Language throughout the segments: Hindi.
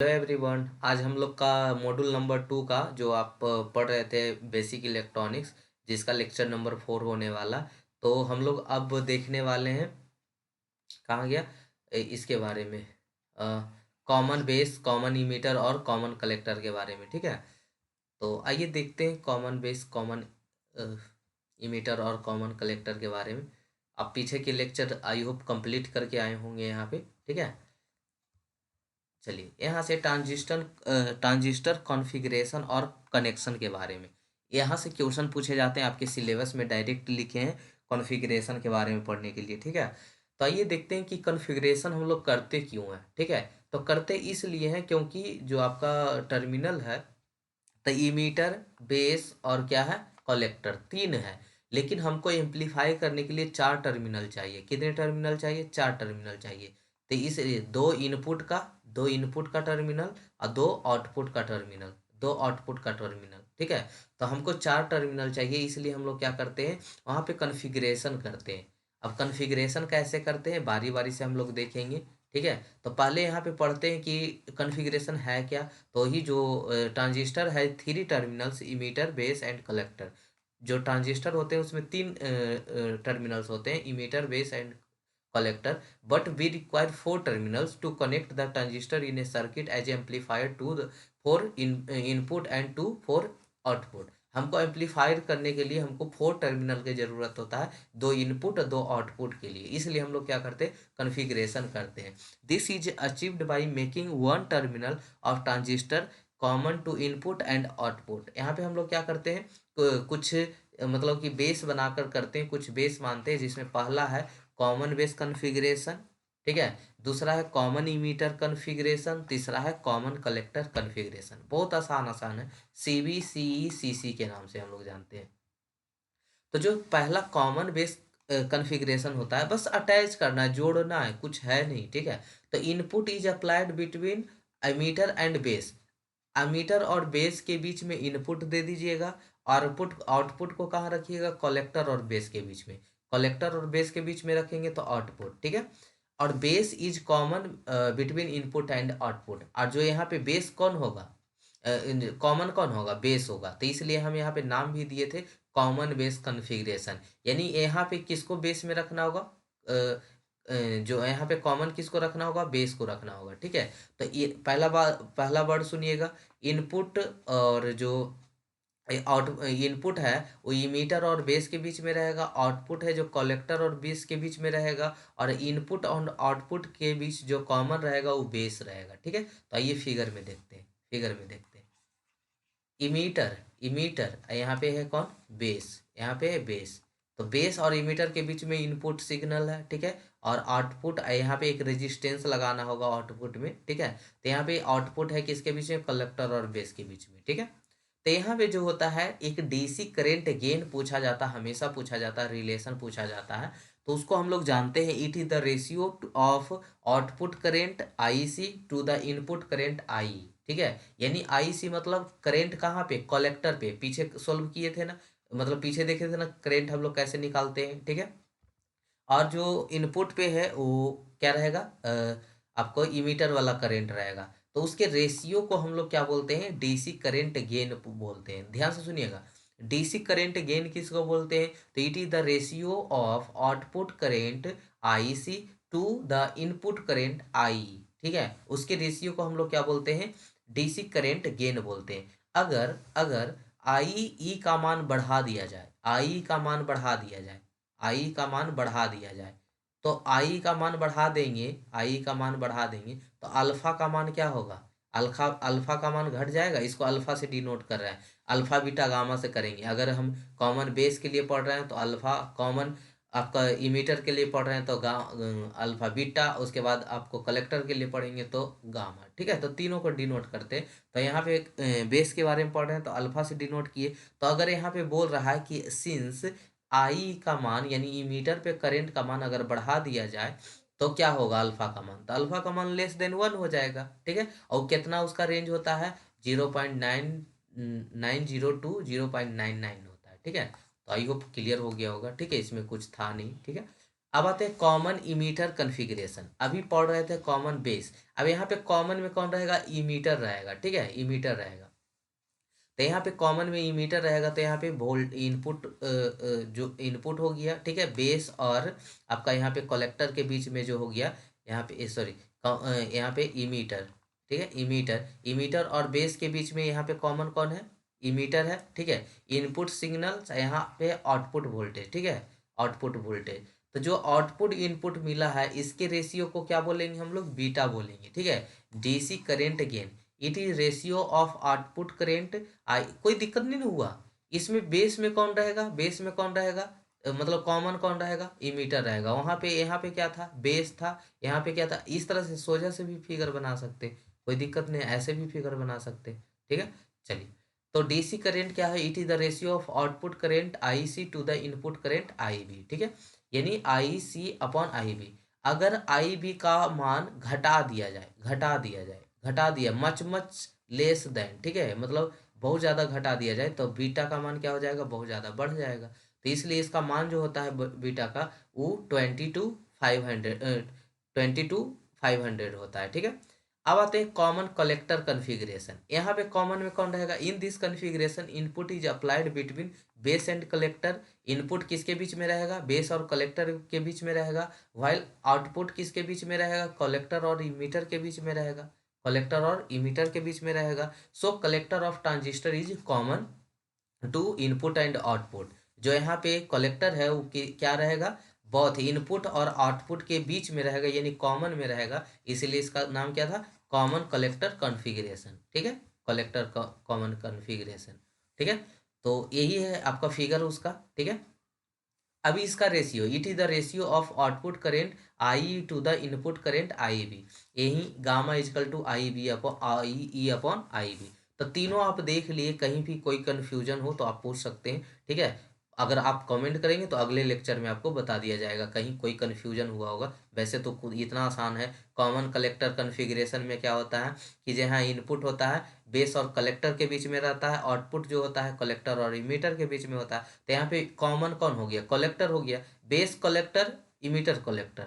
Hello everyone. आज हम लोग का मॉड्यूल नंबर 2 का जो आप पढ़ रहे थे बेसिक इलेक्ट्रॉनिक्स, जिसका लेक्चर नंबर 4 होने वाला। तो हम लोग अब देखने वाले हैं, कहाँ गया, इसके बारे में, कॉमन बेस, कॉमन इमीटर और कॉमन कलेक्टर के बारे में। ठीक है, तो आइए देखते हैं कॉमन बेस, कॉमन इमीटर और कॉमन कलेक्टर के बारे में। आप पीछे के लेक्चर आई होप कंप्लीट करके आए होंगे यहाँ पे। ठीक है, चलिए यहाँ से ट्रांजिस्टर कॉन्फ़िगरेशन और कनेक्शन के बारे में यहाँ से क्वेश्चन पूछे जाते हैं। आपके सिलेबस में डायरेक्ट लिखे हैं कॉन्फ़िगरेशन के बारे में पढ़ने के लिए। ठीक है, तो आइए देखते हैं कि कॉन्फ़िगरेशन हम लोग करते क्यों हैं। ठीक है, तो करते इसलिए हैं क्योंकि जो आपका टर्मिनल है, तो इमीटर, बेस और क्या है, कलेक्टर, तीन है। लेकिन हमको एम्पलीफाई करने के लिए चार टर्मिनल चाहिए। कितने टर्मिनल चाहिए? चार टर्मिनल चाहिए। तो इसलिए दो इनपुट का टर्मिनल और दो आउटपुट का टर्मिनल, दो आउटपुट का टर्मिनल। ठीक है, तो हमको चार टर्मिनल चाहिए, इसलिए हम लोग क्या करते हैं, वहाँ पे कॉन्फ़िगरेशन करते हैं। अब कॉन्फ़िगरेशन कैसे करते हैं, बारी बारी से हम लोग देखेंगे। ठीक है, तो पहले यहाँ पे पढ़ते हैं कि कॉन्फ़िगरेशन है क्या। तो ही जो ट्रांजिस्टर है, three terminals, emitter, base and collector. जो ट्रांजिस्टर होते हैं उसमें तीन टर्मिनल्स होते हैं, emitter, base and collector, but we require four terminals to connect the transistor in a circuit as amplifier to the four input and to four output। हमको एम्पलीफायर करने के लिए हमको फोर टर्मिनल की जरूरत होता है, दो इनपुट और दो आउटपुट के लिए। इसलिए हम लोग क्या करते हैं, कॉन्फ़िगरेशन करते हैं। This is achieved by making one terminal of transistor common to input and output. यहाँ पे हम लोग क्या करते हैं, कुछ मतलब कि बेस बनाकर करते हैं, कुछ बेस मानते हैं, जिसमें पहला है कॉमन बेस कॉन्फ़िगरेशन। ठीक है, दूसरा है कॉमन इमीटर कॉन्फ़िगरेशन, तीसरा है कॉमन कलेक्टर कॉन्फ़िगरेशन। बहुत आसान आसान है, CBCE CC के नाम से हम लोग जानते हैं। तो जो पहला कॉमन बेस कॉन्फ़िगरेशन होता है, बस अटैच करना है, जोड़ना है, कुछ है नहीं। ठीक है, तो input is applied between emitter and base. Emitter और बेस के बीच में इनपुट दे दीजिएगा, आउटपुट आउटपुट को कहाँ रखिएगा, कलेक्टर और बेस के बीच में। कलेक्टर और बेस के बीच में रखेंगे तो आउटपुट। ठीक है, और base is common between input and output. और जो यहाँ पे बेस कौन होगा, कॉमन कौन होगा, बेस होगा। तो इसलिए हम यहाँ पे नाम भी दिए थे कॉमन बेस कॉन्फ़िगरेशन। यानी यहाँ पे किसको बेस में रखना होगा, जो यहाँ पे कॉमन किसको रखना होगा, बेस को रखना होगा। ठीक है, तो ये पहला वर्ड सुनिएगा, इनपुट। और जो आउट इनपुट है वो इमीटर और बेस के बीच में रहेगा, आउटपुट है जो कलेक्टर और बेस के बीच में रहेगा, और इनपुट और आउटपुट के बीच जो कॉमन रहेगा वो बेस रहेगा। ठीक है, तो आइए फिगर में देखते हैं, फिगर में देखते हैं। इमीटर, इमीटर यहाँ पे है कौन, बेस, यहाँ पे है बेस। तो बेस और इमीटर के बीच में इनपुट सिग्नल है। ठीक है, और आउटपुट यहाँ पे एक रेजिस्टेंस लगाना होगा आउटपुट में। ठीक है, तो यहाँ पे आउटपुट है किसके बीच में, कलेक्टर और बेस के बीच में। ठीक है, तो यहाँ पे जो होता है, एक डीसी करेंट गेन पूछा जाता है, हमेशा पूछा जाता है, रिलेशन पूछा जाता है। तो उसको हम लोग जानते हैं, it is the ratio of output current IC two the input current आई। ठीक है, यानी आईसी मतलब करेंट कहाँ पे, कलेक्टर पे। पीछे सोल्व किए थे ना, मतलब पीछे देखे थे ना करेंट हम लोग कैसे निकालते हैं। ठीक है, और जो इनपुट पे है वो क्या रहेगा, आपको इमीटर वाला करंट रहेगा। तो उसके रेशियो को हम लोग क्या बोलते हैं, डीसी करंट गेन बोलते हैं। ध्यान से सुनिएगा, डीसी करंट गेन किसको बोलते हैं, तो it is the ratio of output current IC two the input current I. ठीक है, उसके रेशियो को हम लोग क्या बोलते हैं, डीसी करंट गेन बोलते हैं। अगर अगर आई ई का मान बढ़ा दिया जाए, आई का मान बढ़ा दिया जाए, आई का मान बढ़ा दिया जाए, तो आई का मान बढ़ा देंगे, आई का मान बढ़ा देंगे तो अल्फा का मान क्या होगा, अल्फा अल्फा का मान घट जाएगा। इसको अल्फा से डिनोट कर रहा है, अल्फा बीटा गामा से करेंगे। अगर हम कॉमन बेस के लिए पढ़ रहे हैं तो अल्फा, कॉमन आपका इमीटर के लिए पढ़ रहे हैं तो अल्फा बीटा, उसके बाद आपको कलेक्टर के लिए पढ़ेंगे तो गामा। ठीक है, तो तीनों को डिनोट करते हैं। तो यहाँ पे बेस के बारे में पढ़ रहे हैं तो अल्फा से डिनोट किए। तो अगर यहाँ पे बोल रहा है कि सिंस आई का मान यानी इमीटर पे करंट का मान अगर बढ़ा दिया जाए तो क्या होगा, अल्फा का मान, तो अल्फा का मान लेस देन 1 हो जाएगा। ठीक है, और कितना उसका रेंज होता है, 0.990 टू 0.99 होता है। ठीक है, तो आई होप क्लियर हो गया होगा। ठीक है, इसमें कुछ था नहीं। ठीक है, अब आते हैं कॉमन इमीटर कन्फिग्रेशन। अभी पढ़ रहे थे कॉमन बेस, अब यहाँ पे कॉमन में कौन रहेगा, इमीटर रहेगा, ठीक है, इमीटर रहेगा। तो यहाँ पे कॉमन में इमीटर रहेगा, तो यहाँ पे वोल्ट इनपुट जो इनपुट हो गया, ठीक है, बेस और आपका यहाँ पे कलेक्टर के बीच में जो हो गया, यहाँ पे सॉरी यहाँ पे इमीटर, ठीक है, इमीटर, इमीटर और बेस के बीच में यहाँ पे कॉमन कौन है, इमीटर है, ठीक है। इनपुट सिग्नल यहाँ पे आउटपुट वोल्टेज, ठीक है, आउटपुट वोल्टेज। तो जो आउटपुट इनपुट मिला है इसके रेशियो को क्या बोलेंगे हम लोग, बीटा बोलेंगे, ठीक है। DC current gain, it is ratio of output current आई। कोई दिक्कत नहीं ना हुआ। इसमें बेस में कौन रहेगा, बेस में कौन रहेगा, मतलब कॉमन कौन रहेगा, इमीटर रहेगा। वहां पे यहाँ पे क्या था, बेस था, यहाँ पे क्या था। इस तरह से सोजा से भी फिगर बना सकते, कोई दिक्कत नहीं, ऐसे भी फिगर बना सकते, ठीक है। चलिए, तो डीसी करेंट क्या है, it is the ratio of output current I C to the input current I B, ठीक है, यानी आई सी अपॉन आई बी। अगर आई बी का मान घटा दिया जाए, घटा दिया जाए, घटा दिया, मच मच लेस देन, ठीक है, मतलब बहुत ज़्यादा घटा दिया जाए तो बीटा का मान क्या हो जाएगा, बहुत ज़्यादा बढ़ जाएगा। तो इसलिए इसका मान जो होता है बीटा का, वो 22 टू 500 होता है, ठीक है। अब आते हैं कॉमन कलेक्टर कन्फिग्रेशन। यहाँ पे कॉमन में कौन रहेगा, in this configuration input is applied between base and collector. Input किसके बीच में रहेगा, बेस और कलेक्टर के बीच में रहेगा। वाइल आउटपुट किसके बीच में रहेगा, कलेक्टर और इमीटर के बीच में रहेगा, कलेक्टर और इमीटर के बीच में रहेगा। So collector of transistor is common to input and output. जो यहाँ पे कलेक्टर है वो क्या रहेगा, बहुत इनपुट और आउटपुट के बीच में रहेगा, यानी कॉमन में रहेगा, इसीलिए इसका नाम क्या था, कॉमन कलेक्टर कॉन्फ़िगरेशन, ठीक है, कलेक्टर कॉमन कॉन्फ़िगरेशन, ठीक है। तो यही है आपका फिगर उसका, ठीक है। अभी इसका ratio, it is the ratio of output current I to the input current I B, यही gamma equal to I B upon I E upon I B. तो तीनों आप देख लिए, कहीं भी कोई कंफ्यूजन हो तो आप पूछ सकते हैं, ठीक है। अगर आप कमेंट करेंगे तो अगले लेक्चर में आपको बता दिया जाएगा, कहीं कोई कन्फ्यूजन हुआ होगा। वैसे तो इतना आसान है। कॉमन कलेक्टर कन्फिग्रेशन में क्या होता है कि जहाँ इनपुट होता है बेस और कलेक्टर के बीच में रहता है, आउटपुट जो होता है कलेक्टर और इमीटर के बीच में होता है। तो यहाँ पे कॉमन कौन हो गया, कलेक्टर हो गया, base collector, emitter collector,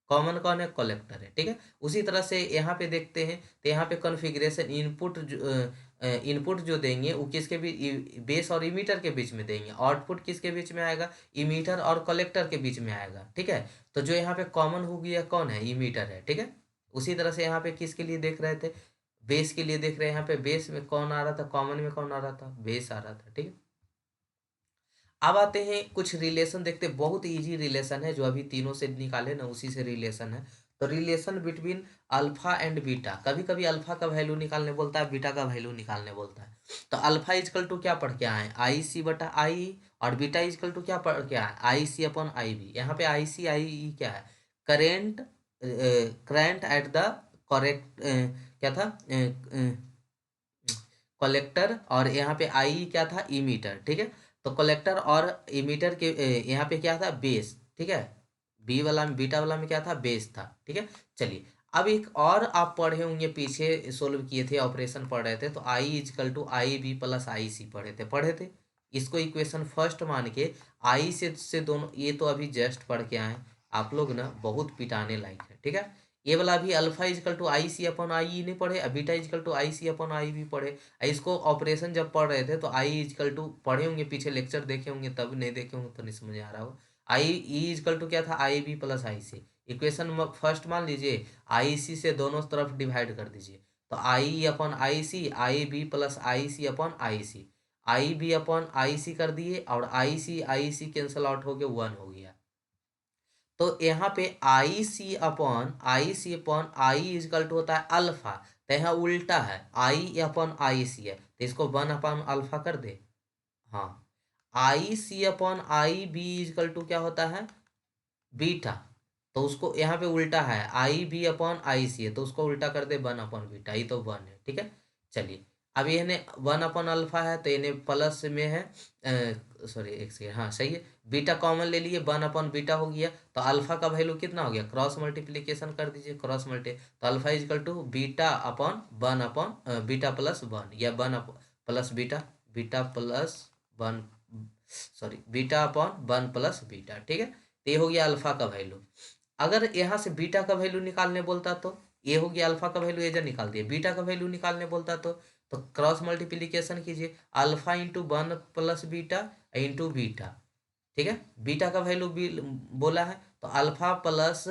common कौन है, कलेक्टर है, ठीक है। उसी तरह से यहाँ पे देखते हैं, तो यहाँ पे कॉन्फ़िगरेशन इनपुट जो देंगे वो किसके बीच, बेस और इमीटर के बीच में देंगे। आउटपुट किसके बीच में आएगा, इमीटर और कलेक्टर के बीच में आएगा, ठीक है। तो जो यहाँ पे कॉमन हो गया कौन है, इमीटर है, ठीक है। उसी तरह से यहाँ पे किसके लिए देख रहे थे, बेस के लिए देख रहे हैं। यहाँ पे बेस में कौन आ रहा था, कॉमन में कौन आ रहा था, बेस आ रहा था, ठीक है। अब आते हैं कुछ रिलेशन देखते हैं, बहुत इजी रिलेशन है जो अभी तीनों से निकाले ना, उसी से रिलेशन है। तो relation between alpha and beta, कभी कभी अल्फा का वैल्यू निकालने बोलता है, बीटा का वैल्यू निकालने बोलता है। तो अल्फा इजकल टू क्या पढ़ के आए, आई सी बटा आई, और बीटा इजकल टू क्या पढ़ के आए, आई सी अपॉन आई बी। यहाँ पे आई सी आई ई क्या है, current, current at the correct, क्या था, कलेक्टर, और यहाँ पे आई क्या था, इमीटर, ठीक है। तो कलेक्टर और इमीटर के यहाँ पे क्या था, बेस, ठीक है। बी वाला में, बीटा वाला में क्या था, बेस था, ठीक है। चलिए, अब एक और आप पढ़े होंगे, पीछे सोल्व किए थे, ऑपरेशन पढ़ रहे थे, तो I equal to I B plus I C पढ़े थे। इसको इक्वेशन फर्स्ट मान के आई से दोनों, ये तो अभी जस्ट पढ़ के आए आप लोग ना, बहुत पिटाने लायक है, ठीक है। ये वाला भी alpha equal to I C upon I E नहीं पढ़े, beta equal to I C upon I भी पढ़े। इसको ऑपरेशन जब पढ़ रहे थे तो आई इजकल टू पढ़े होंगे, पीछे लेक्चर देखे होंगे, तब नहीं देखे होंगे तो नहीं समझ आ रहा हो। आई ई इजकल टू क्या था, आई B plus I C. Equation first मान लीजिए, आई सी से दोनों तरफ डिवाइड कर दीजिए, तो I upon I B plus I C upon I C. I B upon I C कर दिए, और आई सी कैंसल आउट हो गया, 1 हो गया। तो यहाँ पे आई C upon I equal to होता है अल्फा, तो यहाँ उल्टा है, आई अपॉन आई सी है, तो इसको 1 अपॉन अल्फा कर दे। हाँ, I C upon I B equal to क्या होता है, बीटा। तो उसको यहाँ पे उल्टा है, आई बी अपॉन आई सी है, तो उसको उल्टा कर दे, 1 अपॉन बीटा, ये तो 1 है, ठीक है। चलिए, अब ये 1 अपॉन अल्फा है, तो ये प्लस में है, सॉरी एक सेकेंड, हाँ सही है, बीटा कॉमन ले लिए, 1 अपॉन बीटा हो गया। तो अल्फा का वैल्यू कितना हो गया, क्रॉस मल्टीप्लीकेशन कर दीजिए, क्रॉस मल्टी, तो alpha equal to beta upon 1 upon beta plus 1, या 1 plus beta, beta plus 1, sorry beta upon 1 plus beta, ठीक है। तो ये हो गया अल्फा का वैल्यू। अगर यहाँ से बीटा का वैल्यू निकालने बोलता तो ये हो गया अल्फा का वैल्यू एजर निकाल दिया, बीटा का वैल्यू निकालने बोलता तो क्रॉस मल्टीप्लीकेशन कीजिए, alpha into one plus beta into beta, ठीक है। बीटा का वैल्यू भी बोला है तो अल्फा प्लस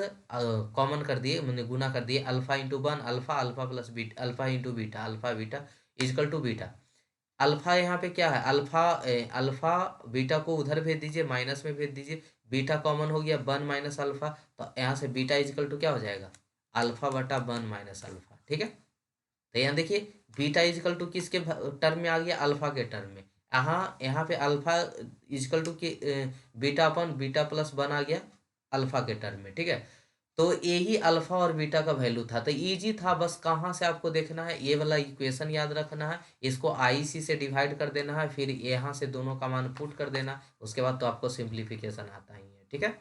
कॉमन कर दिए, मैंने गुना कर दिए, alpha into one alpha, alpha plus beta, alpha into beta, alpha beta equal to beta. Alpha यहाँ पे क्या है, अल्फा अल्फा बीटा को उधर भेज दीजिए, माइनस में भेज दीजिए, बीटा कॉमन हो गया, वन माइनस अल्फा, तो यहाँ से बीटा इजकल टू क्या हो जाएगा, अल्फा बटा वन माइनस अल्फा, ठीक है। तो यहाँ देखिए बीटा इजकल टू किसके टर्म में आ गया, अल्फा के टर्म में। यहाँ पे अल्फा इजकल टू की beta upon beta plus one आ गया अल्फा के टर्म में, ठीक है। तो यही अल्फा और बीटा का वैल्यू था, तो इजी था, बस कहाँ से आपको देखना है, ये वाला इक्वेशन याद रखना है, इसको आईसी से डिवाइड कर देना है, फिर यहाँ से दोनों का मान पुट कर देना, उसके बाद तो आपको सिंप्लीफिकेशन आता ही है, ठीक है।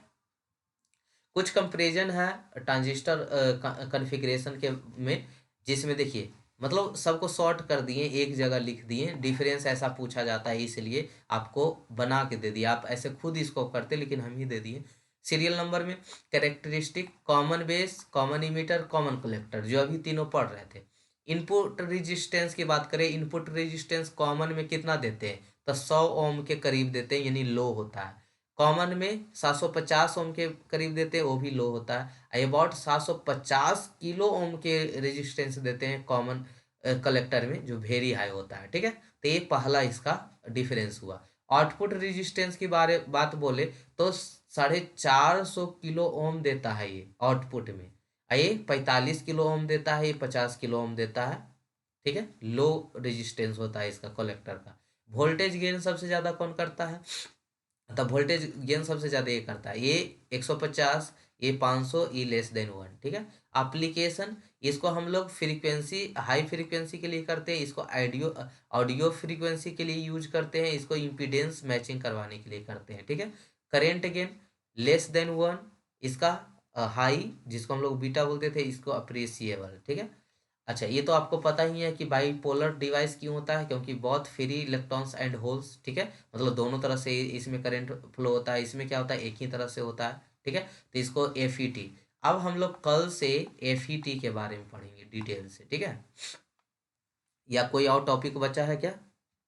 कुछ कंपेरिजन है ट्रांजिस्टर कॉन्फ़िगरेशन के में, जिसमें देखिए मतलब सबको शॉर्ट कर दिए, एक जगह लिख दिए, डिफरेंस ऐसा पूछा जाता है इसलिए आपको बना के दे दिया, आप ऐसे खुद इसको करते लेकिन हम ही दे दिए। सीरियल नंबर में characteristic, common base, common emitter, common collector, जो अभी तीनों पढ़ रहे थे। इनपुट रेजिस्टेंस की बात करें, इनपुट रेजिस्टेंस कॉमन में कितना देते हैं, तो 100 ओम के करीब देते हैं, यानी लो होता है। कॉमन में 750 ओम के करीब देते हैं, वो भी लो होता है। अबाउट 750 किलो ओम के रेजिस्टेंस देते हैं कॉमन कलेक्टर में, जो वेरी हाई होता है, ठीक है। तो ये पहला इसका डिफरेंस हुआ। आउटपुट रेजिस्टेंस की बात बोले तो 450 किलो ओम देता है ये आउटपुट में, ये 45 किलो ओम देता है, ये 50 किलो ओम देता है, ठीक है। लो रेजिस्टेंस होता है इसका कलेक्टर का। वोल्टेज गेन सबसे ज़्यादा कौन करता है, तब वोल्टेज गेन सबसे ज़्यादा ये करता है, ये 150, ये 500, ये लेस देन 1, ठीक है। एप्लीकेशन, इसको हम लोग फ्रीक्वेंसी हाई फ्रीक्वेंसी के लिए करते हैं, इसको ऑडियो ऑडियो फ्रीक्वेंसी के लिए यूज करते हैं, इसको इम्पीडेंस मैचिंग करवाने के लिए करते हैं, ठीक है। करेंट गेन लेस देन 1, इसका हाई जिसको हम लोग बीटा बोलते थे, इसको अप्रिसिएबल, ठीक है। अच्छा, ये तो आपको पता ही है कि बाईपोलर डिवाइस क्यों होता है, क्योंकि बहुत फ्री इलेक्ट्रॉन्स एंड होल्स, ठीक है, मतलब दोनों तरह से इसमें करंट फ्लो होता है, इसमें क्या होता है, एक ही तरह से होता है, ठीक है। तो इसको एफईटी, अब हम लोग कल से एफईटी के बारे में पढ़ेंगे डिटेल से, ठीक है। या कोई और टॉपिक बचा है क्या,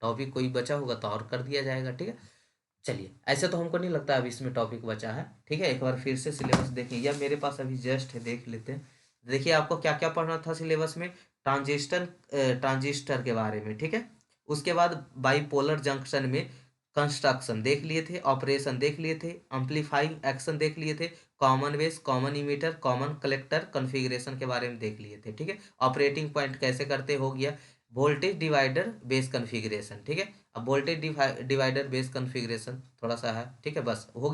टॉपिक कोई बचा होगा तो और कर दिया जाएगा, ठीक है। चलिए, ऐसे तो हमको नहीं लगता अभी इसमें टॉपिक बचा है, ठीक है। एक बार फिर से सिलेबस देखें, या मेरे पास अभी जस्ट है, देख लेते हैं। देखिए आपको क्या क्या पढ़ना था सिलेबस में, ट्रांजिस्टर के बारे में, ठीक है। उसके बाद बाईपोलर जंक्शन में कंस्ट्रक्शन देख लिए थे, ऑपरेशन देख लिए थे, एम्पलीफाइंग एक्शन देख लिए थे, common base, common emitter, common collector configuration के बारे में देख लिए थे, ठीक है। ऑपरेटिंग पॉइंट कैसे करते हो गया, वोल्टेज डिवाइडर बेस कॉन्फ़िगरेशन, ठीक है। अब वोल्टेज डिवाइडर बेस कॉन्फ़िगरेशन थोड़ा सा है, ठीक है, बस हो गया।